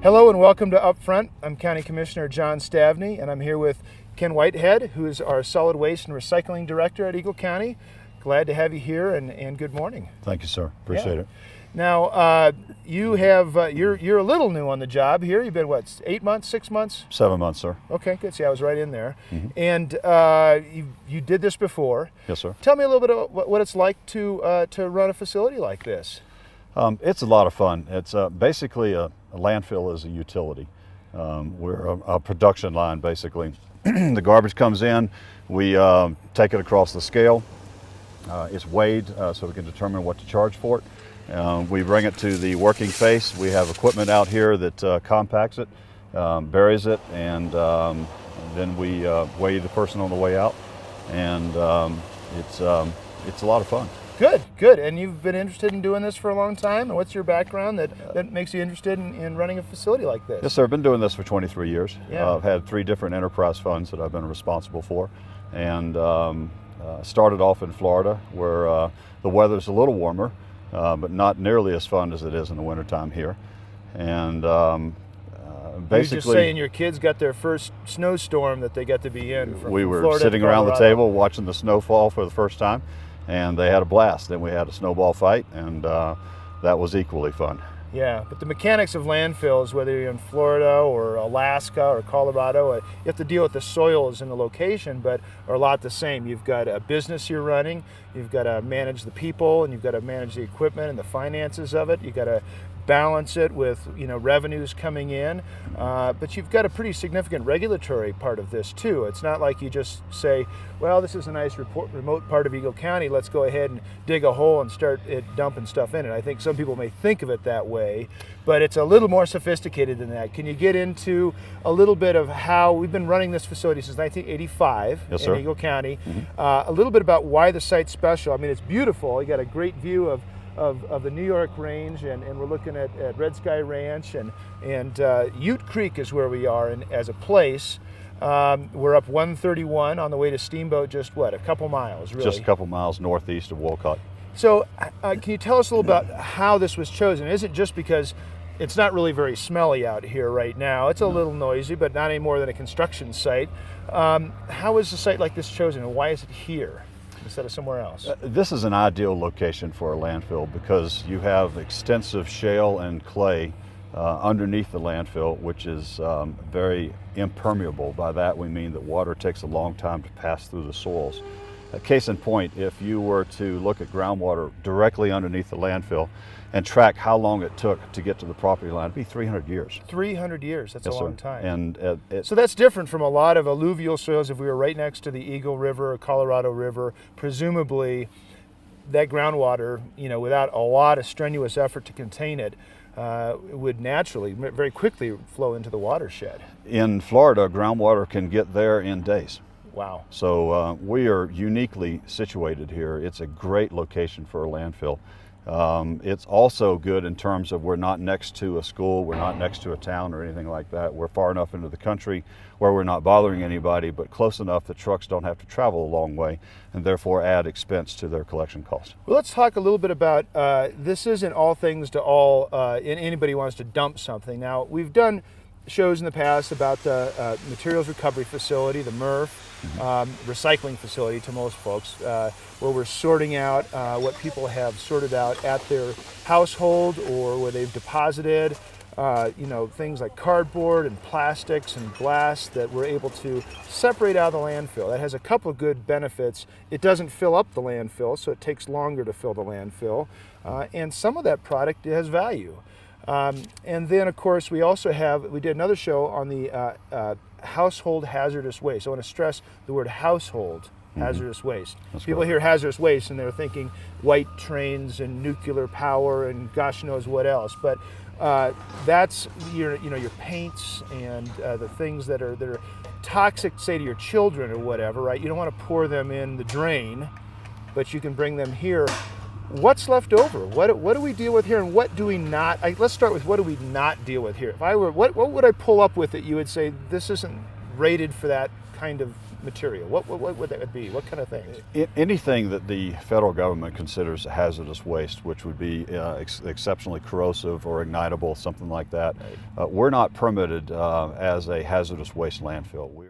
Hello and welcome to Upfront. I'm County Commissioner Jon Stavney, and I'm here with Ken Whitehead, who is our Solid Waste and Recycling Director at Eagle County. Glad to have you here, and good morning. Thank you, sir. Appreciate it. Now, you have you're a little new on the job here. You've been what, 8 months, 6 months? 7 months, sir. Okay, good. See, I was right in there. Mm-hmm. And you did this before. Yes, sir. Tell me a little bit about what it's like to run a facility like this. It's a lot of fun. It's basically a landfill is a utility. We're a production line, basically. The garbage comes in, we take it across the scale. It's weighed so we can determine what to charge for it. We bring it to the working face. We have equipment out here that compacts it, buries it, and then we weigh the person on the way out. And it's a lot of fun. Good. And you've been interested in doing this for a long time? And what's your background that makes you interested in running a facility like this? Yes, sir. I've been doing this for 23 years. Yeah. I've had 3 different enterprise funds that I've been responsible for. And started off in Florida, where the weather's a little warmer, but not nearly as fun as it is in the wintertime here. And basically, you're just saying your kids got their first snowstorm that they got to be in. We were Florida sitting to around the Colorado. table watching the snow fall for the first time, and they had a blast. Then we had a snowball fight, and that was equally fun. Yeah, but the mechanics of landfills, whether you're in Florida or Alaska or Colorado, you have to deal with the soils and the location, but are a lot the same. You've got a business you're running, you've got to manage the people, and you've got to manage the equipment and the finances of it. You've got to balance it with revenues coming in, but you've got a pretty significant regulatory part of this too. It's not like you just say, well, this is a nice remote part of Eagle County, let's go ahead and dig a hole and start dumping stuff in it. I think some people may think of it that way, but it's a little more sophisticated than that. Can you get into a little bit of how we've been running this facility since 1985 Yes, in sir. Eagle County? Mm-hmm. A little bit about why the site's special. I mean, it's beautiful. You got a great view of the New York range, and we're looking at Red Sky Ranch, and Ute Creek is where we are as a place. We're up 131 on the way to Steamboat, just a couple miles, really? Just a couple miles northeast of Wolcott. So can you tell us a little about how this was chosen? Is it just because it's not really very smelly out here right now? It's a little noisy, but not any more than a construction site. How is a site like this chosen, and why is it here instead of somewhere else? This is an ideal location for a landfill because you have extensive shale and clay underneath the landfill, which is very impermeable. By that we mean that water takes a long time to pass through the soils. Case in point, if you were to look at groundwater directly underneath the landfill and track how long it took to get to the property line, it'd be 300 years. 300 years, that's Yes, a long sir. time. And So that's different from a lot of alluvial soils. If we were right next to the Eagle River or Colorado River, presumably that groundwater, without a lot of strenuous effort to contain it, would naturally, very quickly flow into the watershed. in Florida, groundwater can get there in days. Wow. So we are uniquely situated here. It's a great location for a landfill. It's also good in terms of we're not next to a school, we're not next to a town or anything like that. We're far enough into the country where we're not bothering anybody, but close enough that trucks don't have to travel a long way and therefore add expense to their collection costs. Well, let's talk a little bit about, this isn't all things to all, anybody wants to dump something. Now, we've done shows in the past about the materials recovery facility, the MRF, recycling facility to most folks, where we're sorting out what people have sorted out at their household or where they've deposited, things like cardboard and plastics and glass that we're able to separate out of the landfill. That has a couple of good benefits. It doesn't fill up the landfill, so it takes longer to fill the landfill, and some of that product has value. And then, of course, we did another show on the household hazardous waste. I want to stress the word household hazardous waste. That's People correct. hear hazardous waste and they're thinking white trains and nuclear power and gosh knows what else. But that's your paints and the things that are toxic, say to your children or whatever, right? You don't want to pour them in the drain, but you can bring them here. What's left over? What do we deal with here, and what do we not? Let's start with what do we not deal with here. If I were, what would I pull up with that you would say this isn't rated for that kind of material? What would that be? What kind of things? Anything that the federal government considers hazardous waste, which would be exceptionally corrosive or ignitable, something like that, we're not permitted as a hazardous waste landfill.